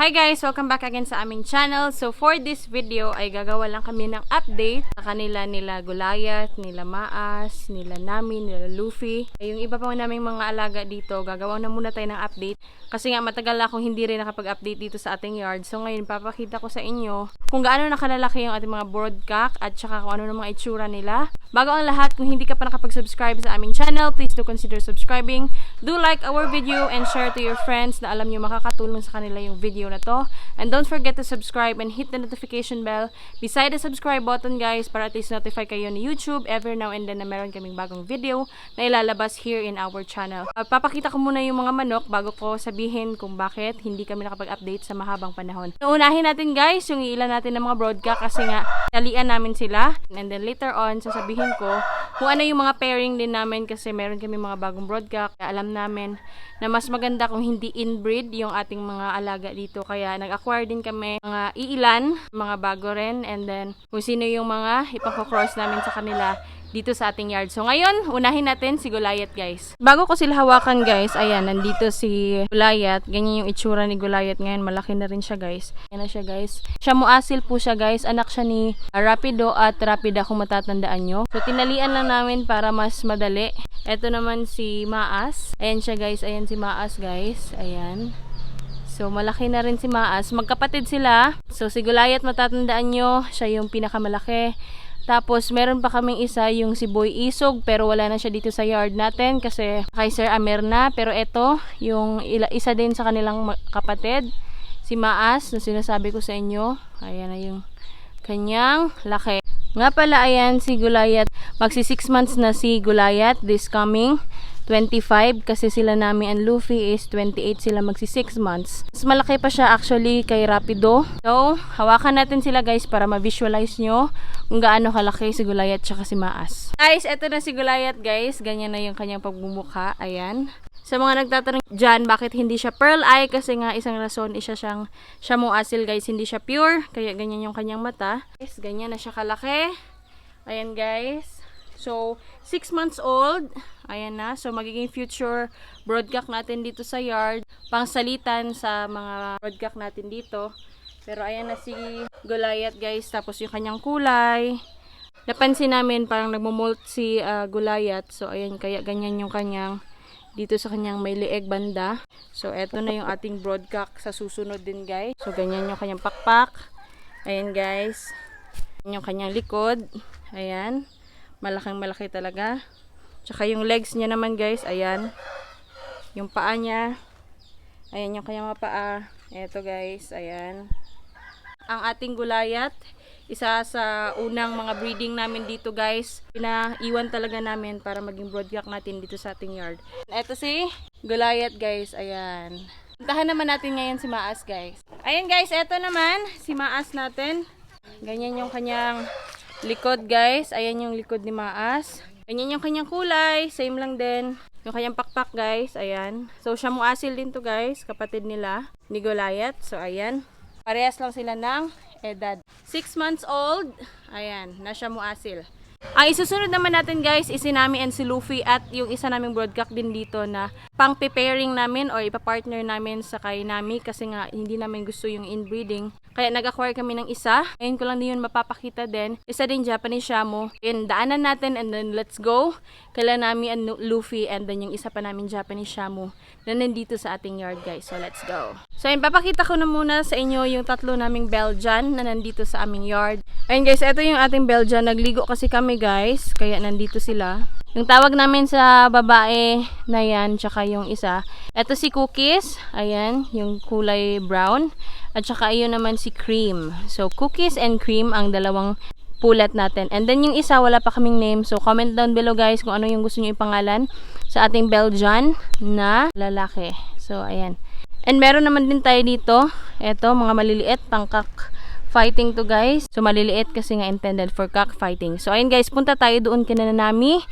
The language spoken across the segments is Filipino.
Hi guys! Welcome back again sa aming channel. So for this video ay gagawa lang kami ng update sa kanila nila Gulayat, nila Maas, nila Nami, nila Luffy. Yung iba pa naming mga alaga dito, gagawa na muna tayo ng update. Kasi nga matagal akong hindi rin nakapag-update dito sa ating yard. So ngayon papakita ko sa inyo kung gaano nakalalaki yung ating mga broodcock at saka kung ano ng mga itsura nila. Bago ang lahat, kung hindi ka pa nakapag-subscribe sa aming channel, please do consider subscribing. Do like our video and share to your friends na alam nyo makakatulong sa kanila yung video na to. And don't forget to subscribe and hit the notification bell beside the subscribe button guys para at least notify kayo ni YouTube every now and then na meron kaming bagong video na ilalabas here in our channel. Papakita ko muna yung mga manok bago ko sabihin kung bakit hindi kami nakapag-update sa mahabang panahon. Unahin natin guys yung ilan natin ng mga broodcock kasi nga talian namin sila. And then later on sasabihin ko kung ano yung mga pairing din namin kasi meron kami mga bagong broodcock. Alam namin na mas maganda kung hindi inbreed yung ating mga alaga dito. Kaya nag-acquire din kami mga iilan, mga bago rin. And then kung sino yung mga ipang-cross namin sa kanila dito sa ating yard. So ngayon, unahin natin si Gulayat guys. Bago ko sila hawakan guys, ayan, nandito si Gulayat. Ganyan yung itsura ni Gulayat ngayon. Malaki na rin siya guys. Ayan na siya guys. Siya muasil po siya guys. Anak siya ni Rapido at Rapida kung matatandaan nyo. So tinalian lang namin para mas madali. Ito naman si Maas. Ayan siya guys. Ayan si Maas guys. Ayan. So malaki na rin si Maas. Magkapatid sila. So si Gulayat matatandaan nyo. Siya yung pinakamalaki. Tapos, meron pa kaming isa, yung si Boy Isog, pero wala na siya dito sa yard natin kasi kay Sir Amer na. Pero ito, yung isa din sa kanilang kapatid, si Maas, na sinasabi ko sa inyo. Ayan na yung kanyang laki. Nga pala, ayan si Gulayat. Magsi 6 months na si Gulayat this coming 25 kasi sila Nami and Luffy is 28 sila magsi 6 months. Mas malaki pa siya actually kay Rapido. So, hawakan natin sila guys para ma-visualize nyo kung gaano kalaki si Gulayat tsaka si Maas. Guys, eto na si Gulayat guys. Ganyan na yung kanyang pagbumukha. Ayan. Sa mga nagtatanong dyan, bakit hindi siya pearl eye? Kasi nga isang rason is siya muasil guys. Hindi siya pure. Kaya ganyan yung kanyang mata. Guys, ganyan na siya kalaki. Ayan guys. So, 6 months old. Ayan na. So, magiging future broodcock natin dito sa yard. Pangsalitan sa mga broodcock natin dito. Pero ayan na si Gulayat guys. Tapos yung kanyang kulay. Napansin namin parang nagmumolt si Gulayat. So, ayan. Kaya ganyan yung kanyang dito sa kanyang may leeg banda. So, eto na yung ating broodcock sa susunod din guys. So, ganyan yung kanyang pakpak. Ayan guys. Yung kanyang likod. Ayan. Malaking malaki talaga. Tsaka yung legs niya naman guys, ayan. Yung paa niya. Ayan yung kanyang mga paa. Eto guys, ayan. Ang ating Gulayat, isa sa unang mga breeding namin dito guys. Pinaiwan talaga namin para maging broodcock natin dito sa ating yard. Eto si Gulayat guys, ayan. Puntahan naman natin ngayon si Maas guys. Ayan guys, eto naman si Maas natin. Ganyan yung kanyang likod guys. Ayan yung likod ni Maas. Ganyan yung kanyang kulay. Same lang din. Yung kanyang pakpak guys. Ayan. So siya muasil din to guys. Kapatid nila ni Gulayat. So ayan. Parehas lang sila ng edad. 6 months old. Ayan. Na siya muasil. Ang isusunod naman natin guys is si Nami and si Luffy at yung isa naming broodcock din dito na pang pairing namin or ipapartner namin sa kay Nami kasi nga hindi namin gusto yung inbreeding. Kaya nag-acquire kami ng isa. Ngayon ko lang din yun mapapakita din. Isa din Japanese Shamu. And daanan natin and then let's go. Kaila Nami and Luffy and then yung isa pa namin Japanese Shamu na nandito sa ating yard guys. So let's go. So yun, papakita ko na muna sa inyo yung tatlo naming Belgian na nandito sa aming yard. Ayun guys, ito yung ating Belgian. Nagligo kasi kami guys. Kaya nandito sila. Yung tawag namin sa babae na yan, tsaka yung isa. Ito si Cookies. Ayan, yung kulay brown. At saka yun naman si Cream. So, Cookies and Cream ang dalawang pulat natin. And then yung isa, wala pa kaming name. So, comment down below guys kung ano yung gusto nyo ipangalan sa ating Belgian na lalaki. So, ayan. And meron naman din tayo dito. Ito, mga maliliit, pangkak fighting to guys. So, maliliit kasi nga intended for cockfighting. So, ayun guys, punta tayo doon kina Nami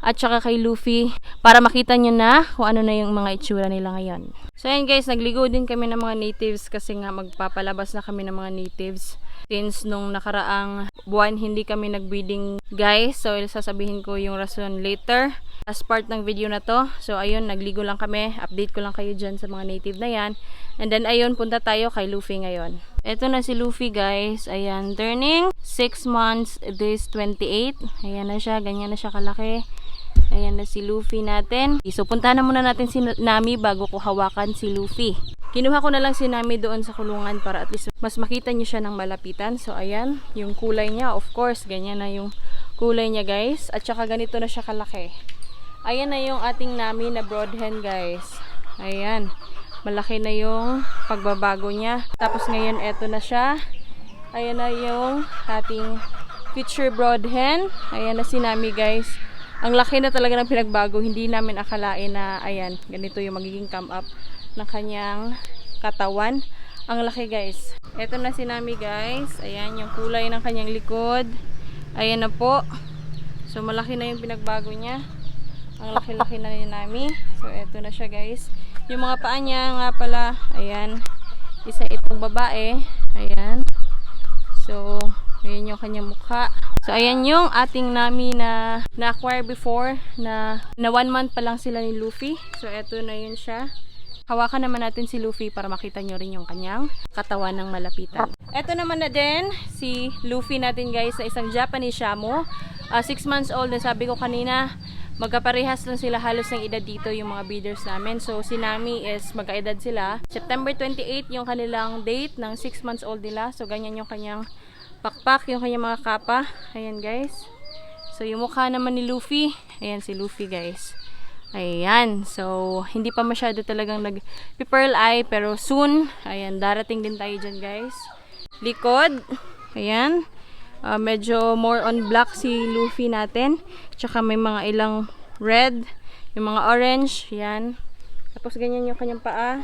at saka kay Luffy para makita nyo na kung ano na yung mga itsura nila ngayon. So ayan guys, nagligo din kami ng mga natives kasi nga magpapalabas na kami ng mga natives. Since nung nakaraang buwan hindi kami nagbreeding guys. So sasabihin ko yung rason later. last part ng video na to. So ayun, nagligo lang kami. Update ko lang kayo dyan sa mga native na yan. And then ayun, punta tayo kay Luffy ngayon. Ito na si Luffy guys. Ayan, turning 6 months this 28. Ayan na siya, ganyan na siya kalaki. Ayan na si Luffy natin. So punta na muna natin si Nami bago ko hawakan si Luffy. Kinuha ko na lang si Nami doon sa kulungan para at least mas makita niyo siya ng malapitan. So ayan, yung kulay niya, of course, ganyan na yung kulay niya guys. At saka ganito na siya kalaki. Ayan na yung ating Nami na broadhen guys. Ayan. Malaki na yung pagbabago niya. Tapos ngayon, eto na siya. Ayan na yung ating future broadhen. Ayan na si Nami guys. Ang laki na talaga ng pinagbago. Hindi namin akalain na, ayan, ganito yung magiging come up ng kanyang katawan. Ang laki guys. Eto na si Nami guys. Ayan yung kulay ng kanyang likod. Ayan na po. So malaki na yung pinagbago niya. Ang laki-laki na ni Nami. So eto na siya guys. Yung mga paa niya nga pala, ayan, isa itong babae, ayan. So, ayan yung kanyang mukha. So, ayan yung ating Nami na na-acquire before, na 1 month pa lang sila ni Luffy. So, eto na yun siya. Hawakan naman natin si Luffy para makita nyo rin yung kanyang katawan ng malapitan. Eto naman na din, si Luffy natin guys, na isang Japanese Shamo. 6 months old, na sabi ko kanina, magkaparehas lang sila halos ng edad dito yung mga breeders namin. So si Nami is magkaedad sila. September 28 yung kanilang date ng 6 months old nila. So ganyan yung kanyang pakpak, yung kanyang mga kapa. Ayan guys. So yung mukha naman ni Luffy. Ayan si Luffy guys. Ayan. So hindi pa masyado talagang nag-pearl eye pero soon. Ayan, darating din tayo dyan guys. Likod. Ayan. Medyo more on black si Luffy natin. Tsaka may mga ilang red, yung mga orange, yan. Tapos ganyan yung kanyang paa.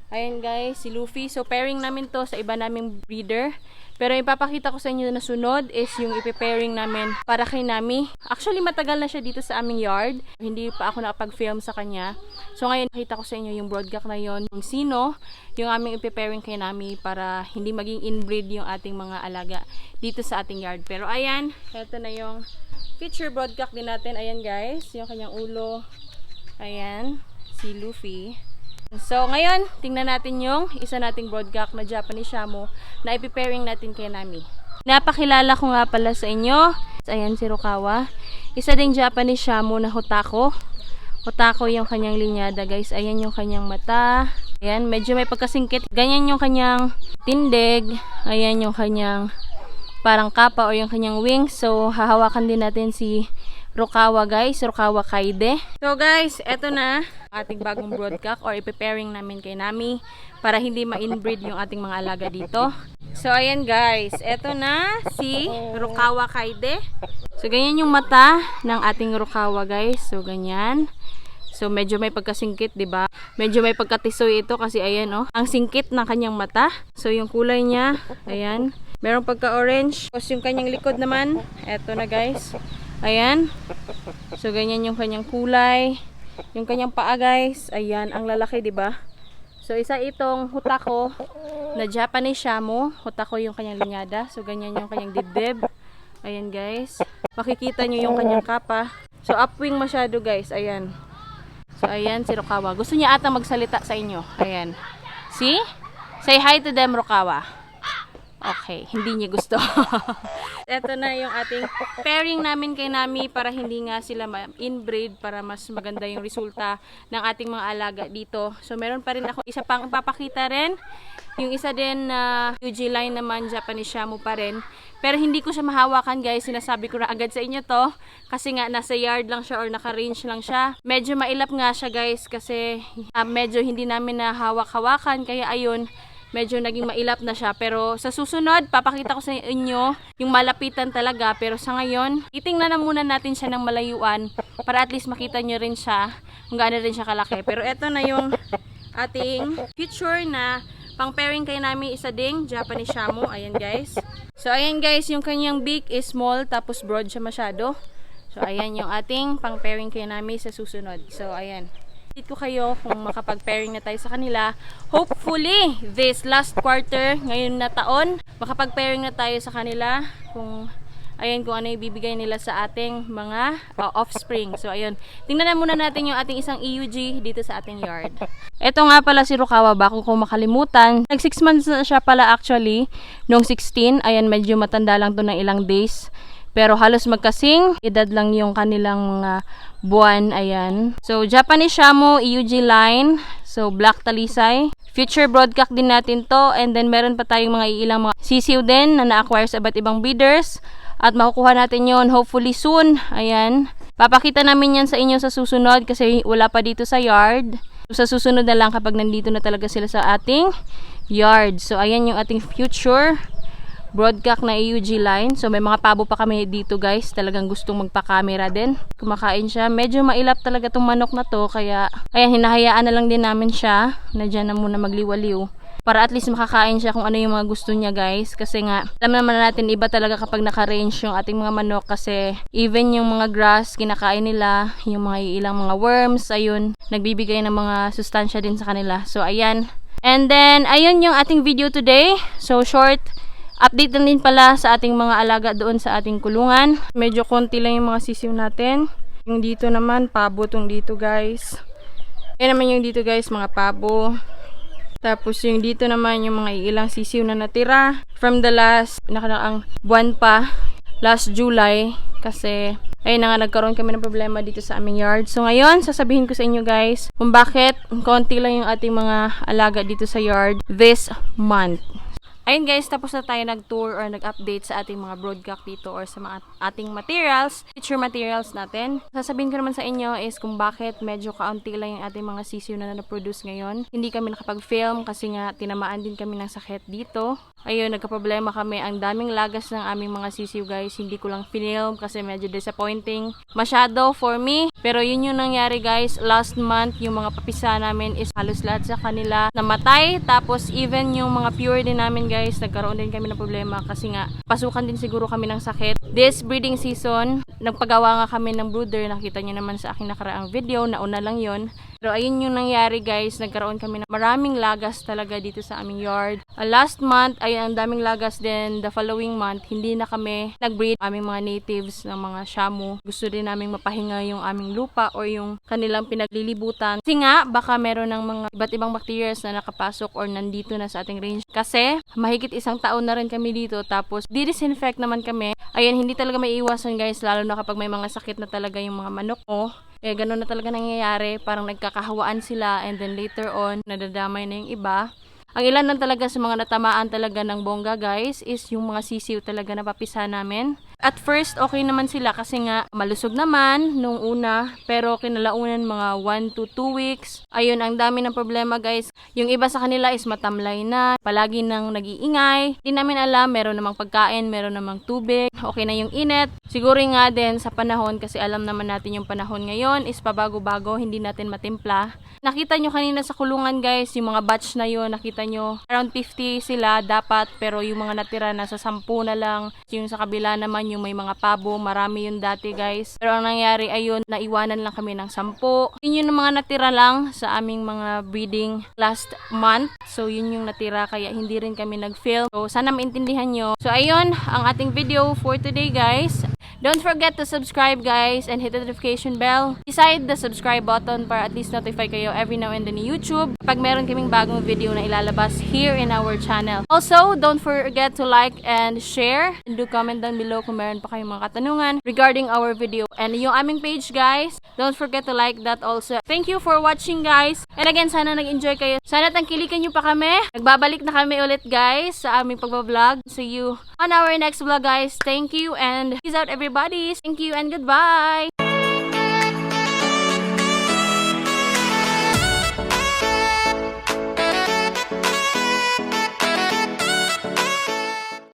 Ayan guys, si Luffy. So pairing namin to sa iba naming breeder. Pero ipapakita ko sa inyo na sunod is yung ipi-pairing namin para kay Nami. Actually matagal na siya dito sa aming yard. Hindi pa ako nakapag-film sa kanya. So ngayon nakita ko sa inyo yung broodcock na yon, yung sino, yung aming ipi-pairing kay Nami para hindi maging inbreed yung ating mga alaga dito sa ating yard. Pero ayan, ito na yung feature broodcock din natin. Ayan guys, yung kanyang ulo. Ayan, si Luffy. So ngayon, tingnan natin yung isa nating broodcock na Japanese Shamo na ipi-pairing natin kay Nami. Napakilala ko nga pala sa inyo. Ayan si Rukawa. Isa ding Japanese Shamo na Hotako. Hotako yung kanyang linyada guys. Ayan yung kanyang mata. Ayan, medyo may pagkasingkit. Ganyan yung kanyang tindig. Ayan yung kanyang parang kapa o yung kanyang wings. So hahawakan din natin si Rukawa guys, Rukawa Kaide. So guys, eto na ating bagong broodcock or ipe-pairing namin kay Nami para hindi ma-inbreed yung ating mga alaga dito. So ayan guys, eto na si Rukawa Kaide. So ganyan yung mata ng ating Rukawa guys. So ganyan. So medyo may pagkasingkit, 'di ba? Medyo may pagkatisoy ito kasi ayan oh, ang singkit ng kanyang mata. So yung kulay niya, ayan, merong pagka-orange. Tapos yung kanyang likod naman, eto na guys. Ayan. So ganyan yung kanyang kulay. Yung kanyang paa guys, ayan, ang lalaki 'di ba? So isa itong Hotako na Japanese Shamo. Hotako yung kanyang linyada. So ganyan yung kanyang dibdib. Ayan guys. Makikita nyo yung kanyang kapa. So upwing masyado guys, ayan. So ayan si Rukawa. Gusto niya ata magsalita sa inyo. Ayan. See? Say hi to them, Rukawa. Okay, hindi niya gusto. Ito na yung ating pairing namin kay Nami para hindi nga sila inbreed, para mas maganda yung resulta ng ating mga alaga dito. So meron pa rin ako isa pang papakita rin. Yung isa din na UG line naman, Japanese Shamo pa rin. Pero hindi ko siya mahawakan guys, sinasabi ko na agad sa inyo to. Kasi nga nasa yard lang siya or naka-range lang siya. Medyo mailap nga siya guys kasi medyo hindi namin nahawak-hawakan. Kaya ayun, medyo naging mailap na siya. Pero sa susunod, papakita ko sa inyo yung malapitan talaga. Pero sa ngayon, titingnan na muna natin siya ng malayuan para at least makita nyo rin siya kung gaano rin siya kalaki. Pero eto na yung ating future na pang pairing kay Nami, isa ding Japanese Shamo. Ayan guys. So ayan guys, yung kanyang beak is small tapos broad siya masyado. So ayan yung ating pang pairing kay Nami sa susunod. So ayan. Dito ko kayo kung makapag-pairing na tayo sa kanila. Hopefully, this last quarter, ngayon na taon, makapag-pairing na tayo sa kanila. Kung Ayan kung ano ibibigay nila sa ating mga offspring. So ayun, tingnan na muna natin yung ating isang EUG dito sa ating yard. Ito nga pala si Rukawa, bako kung makalimutan. Nag 6 months na siya pala actually, noong 16. Ayan, medyo matanda lang to ng ilang days. Pero halos magkasing edad lang yung kanilang mga buwan. Ayan. So Japanese Shamo EUG line. So black talisay. Future broadcock din natin to. And then meron pa tayong mga ilang mga sisiw din na na-acquire sa iba't ibang breeders. At makukuha natin yon hopefully soon. Ayan. Papakita namin yan sa inyo sa susunod kasi wala pa dito sa yard. So, sa susunod na lang kapag nandito na talaga sila sa ating yard. So ayan yung ating future broadcock na EUG line. So may mga pabo pa kami dito guys. Talagang gustong magpa-camera din. Kumakain siya. Medyo mailap talaga tong manok na to. Kaya ayan, hinahayaan na lang din namin siya na dyan na muna magliwaliw. Para at least makakain siya kung ano yung mga gusto niya guys. Kasi nga, alam naman natin iba talaga kapag naka-range yung ating mga manok. Kasi even yung mga grass, kinakain nila. Yung mga ilang mga worms, ayun, nagbibigay ng mga sustansya din sa kanila. So ayan. And then, ayun yung ating video today. So short update na din pala sa ating mga alaga doon sa ating kulungan. Medyo konti lang yung mga sisiw natin. Yung dito naman, pabo tong dito guys. Ayan naman yung dito guys, mga pabo. Tapos yung dito naman yung mga ilang sisiw na natira from the last nakaraang buwan pa, last July, kasi ayun na nga, nagkaroon kami ng problema dito sa aming yard. So ngayon, sasabihin ko sa inyo guys kung bakit konti lang yung ating mga alaga dito sa yard this month. Ayun guys, tapos na tayo nag-tour or nag-update sa ating mga broadcock dito or sa mga ating materials, future materials natin. Sasabihin ko naman sa inyo is kung bakit medyo kaunti lang yung ating mga sisiw na na-produce ngayon. Hindi kami nakapag-film kasi nga tinamaan din kami ng sakit dito. Ayun, nagka-problema kami. Ang daming lagas ng aming mga sisiw guys. Hindi ko lang film kasi medyo disappointing masyado for me. Pero yun yung nangyari guys. Last month, yung mga papisa namin is halos lahat sa kanila namatay. Tapos even yung mga pure din namin guys, nagkaroon din kami ng problema kasi nga pasukan din siguro kami ng sakit. This breeding season, nagpagawa nga kami ng brooder. Nakita nyo naman sa aking nakaraang video, nauna lang yon. Pero ayun yung nangyari guys, nagkaroon kami ng maraming lagas talaga dito sa aming yard. Last month, ay ang daming lagas din. The following month, hindi na kami nag-breed aming mga natives ng mga Shamo. Gusto din namin mapahinga yung aming lupa or yung kanilang pinaglilibutan. Kasi nga, baka meron ng mga iba't ibang bacteria na nakapasok or nandito na sa ating range. Kasi, mahigit 1 taon na rin kami dito. Tapos, di-disinfect naman kami. Ayun, hindi talaga may iwasan guys, lalo na kapag may mga sakit na talaga yung mga manok mo. Eh, ganun na talaga nangyayari. Parang nagkakahawaan sila and then later on, nadadamay na yung iba. Ang ilan lang talaga sa mga natamaan talaga ng bongga guys is yung mga sisiw talaga na papisa namin. At first, okay naman sila kasi nga malusog naman nung una. Pero kinalaunan mga 1 to 2 weeks. Ayun, ang dami ng problema guys. Yung iba sa kanila is matamlay na. Palagi nang nag-iingay. Hindi namin alam, meron namang pagkain, meron namang tubig. Okay na yung init. Siguro nga din sa panahon kasi alam naman natin yung panahon ngayon is pabago-bago. Hindi natin matimpla. Nakita nyo kanina sa kulungan guys, yung mga batch na yun, nakita nyo around 50 sila dapat. Pero yung mga natira nasa 10 na lang. Yung sa kabila naman yung may mga pabo, marami yun dati guys. Pero ang nangyari ayun, naiwanan lang kami ng 10. Yun yung mga natira lang sa aming mga breeding last month. So yun yung natira kaya hindi rin kami nag-film. So sana maintindihan nyo. So ayun, ang ating video for today guys. Don't forget to subscribe guys and hit the notification bell. Beside the subscribe button para at least notify kayo every now and then ni YouTube pag meron kaming bagong video na ilalabas here in our channel. Also, don't forget to like and share and do comment down below kung meron pa kayong mga katanungan regarding our video. And yung aming page guys, don't forget to like that also. Thank you for watching guys. And again, sana nag-enjoy kayo. Sana tangkilikan nyo pa kami. Nagbabalik na kami ulit guys sa aming pagbablog. See you on our next vlog guys. Thank you and peace out everybody. Thank you and goodbye.